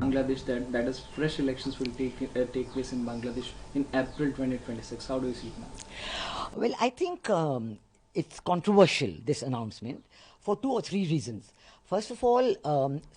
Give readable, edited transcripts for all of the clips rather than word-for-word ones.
Bangladesh that is fresh elections will take place in Bangladesh in April 2026. How do you see it now? Well, I think it's controversial, this announcement, for two or three reasons. First of all,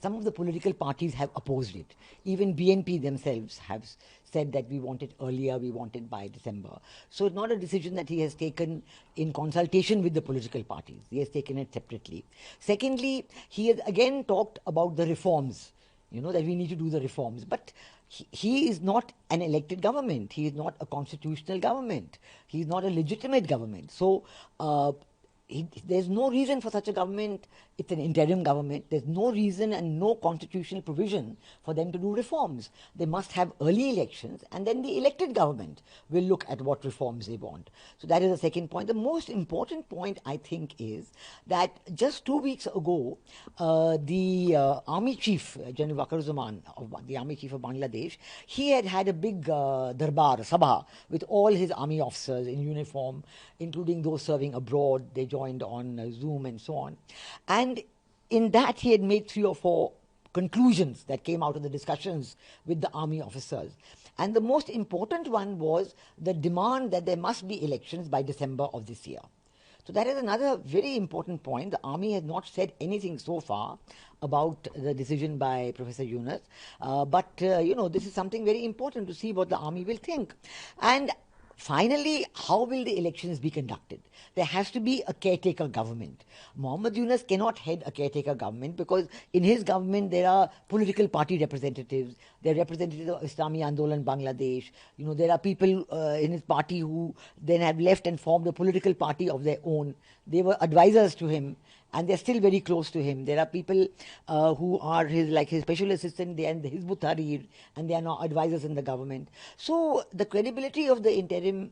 some of the political parties have opposed it. Even BNP themselves have said that we want it earlier, we want it by December. So it's not a decision that he has taken in consultation with the political parties. He has taken it separately. Secondly, he has again talked about the reforms, that we need to do the reforms. But he is not an elected government. He is not a constitutional government. He is not a legitimate government. So there's no reason for such a government. It's an interim government. There's no reason and no constitutional provision for them to do reforms. They must have early elections, and then the elected government will look at what reforms they want. So that is the second point. The most important point, I think, is that just 2 weeks ago, the army chief, General Wakar the army chief of Bangladesh, he had a big darbar, sabha, with all his army officers in uniform, including those serving abroad. They joined on Zoom and so on. And in that, he had made 3 or 4 conclusions that came out of the discussions with the army officers. And the most important one was the demand that there must be elections by December of this year. So that is another very important point. The army has not said anything so far about the decision by Professor Yunus. But this is something very important to see what the army will think. And finally, how will the elections be conducted? There has to be a caretaker government. Muhammad Yunus cannot head a caretaker government because in his government there are political party representatives. There are representatives of Islami Andolan Bangladesh. There are people in his party who then have left and formed a political party of their own. They were advisors to him, and they're still very close to him. There are people who are his special assistant, they are in the Hizb ut-Tahrir, and they are now advisors in the government. So the credibility of the interim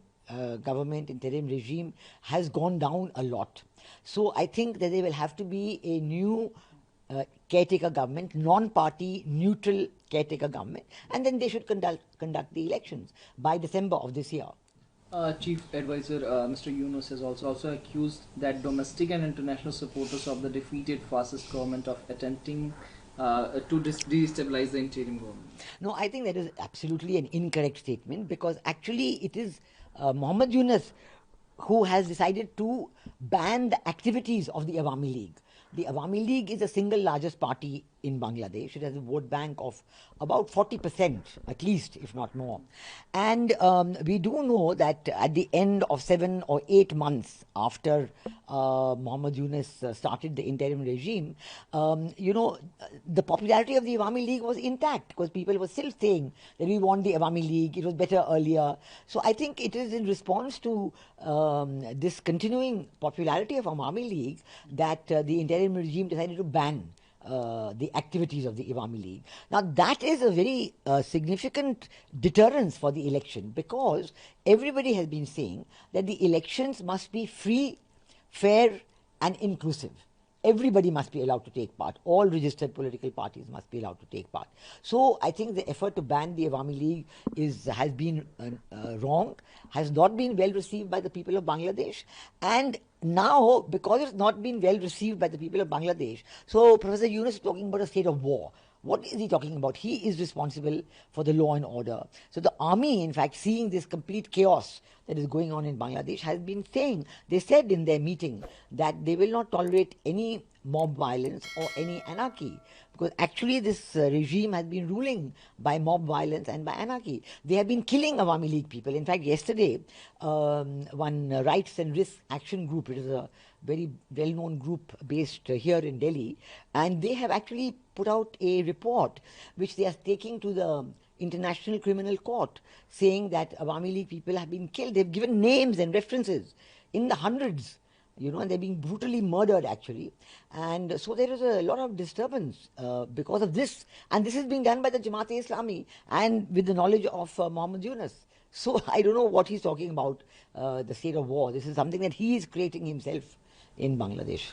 government, interim regime has gone down a lot. So I think that there will have to be a new caretaker government, non-party, neutral caretaker government, and then they should conduct the elections by December of this year. Chief Advisor Mr. Yunus has also accused that domestic and international supporters of the defeated fascist government of attempting to destabilize the interim government. No, I think that is absolutely an incorrect statement, because actually it is Muhammad Yunus who has decided to ban the activities of the Awami League. The Awami League is the single largest party in Bangladesh. It has a vote bank of about 40%, at least, if not more. And we do know that at the end of 7 or 8 months after Muhammad Yunus started the interim regime, the popularity of the Awami League was intact, because people were still saying that we want the Awami League, it was better earlier. So I think it is in response to this continuing popularity of Awami League that the interim regime decided to ban the activities of the Awami League. Now that is a very significant deterrence for the election, because everybody has been saying that the elections must be free, fair and inclusive. Everybody must be allowed to take part. All registered political parties must be allowed to take part. So I think the effort to ban the Awami League has been wrong, has not been well received by the people of Bangladesh. And now, because it's not been well received by the people of Bangladesh, so Professor Yunus is talking about a state of war. What is he talking about? He is responsible for the law and order. So the army, in fact, seeing this complete chaos that is going on in Bangladesh, has been saying, they said in their meeting that they will not tolerate any mob violence or any anarchy, because actually this regime has been ruling by mob violence and by anarchy. They have been killing Awami League people. In fact, yesterday, one Rights and Risk Action Group, it is a very well-known group based here in Delhi, and they have actually put out a report which they are taking to the International Criminal Court, saying that Awami League people have been killed. They've given names and references in the hundreds, and they're being brutally murdered actually. And so there is a lot of disturbance because of this. And this is being done by the Jamaat-e-Islami and with the knowledge of Muhammad Yunus. So I don't know what he's talking about, the state of war. This is something that he is creating himself in Bangladesh.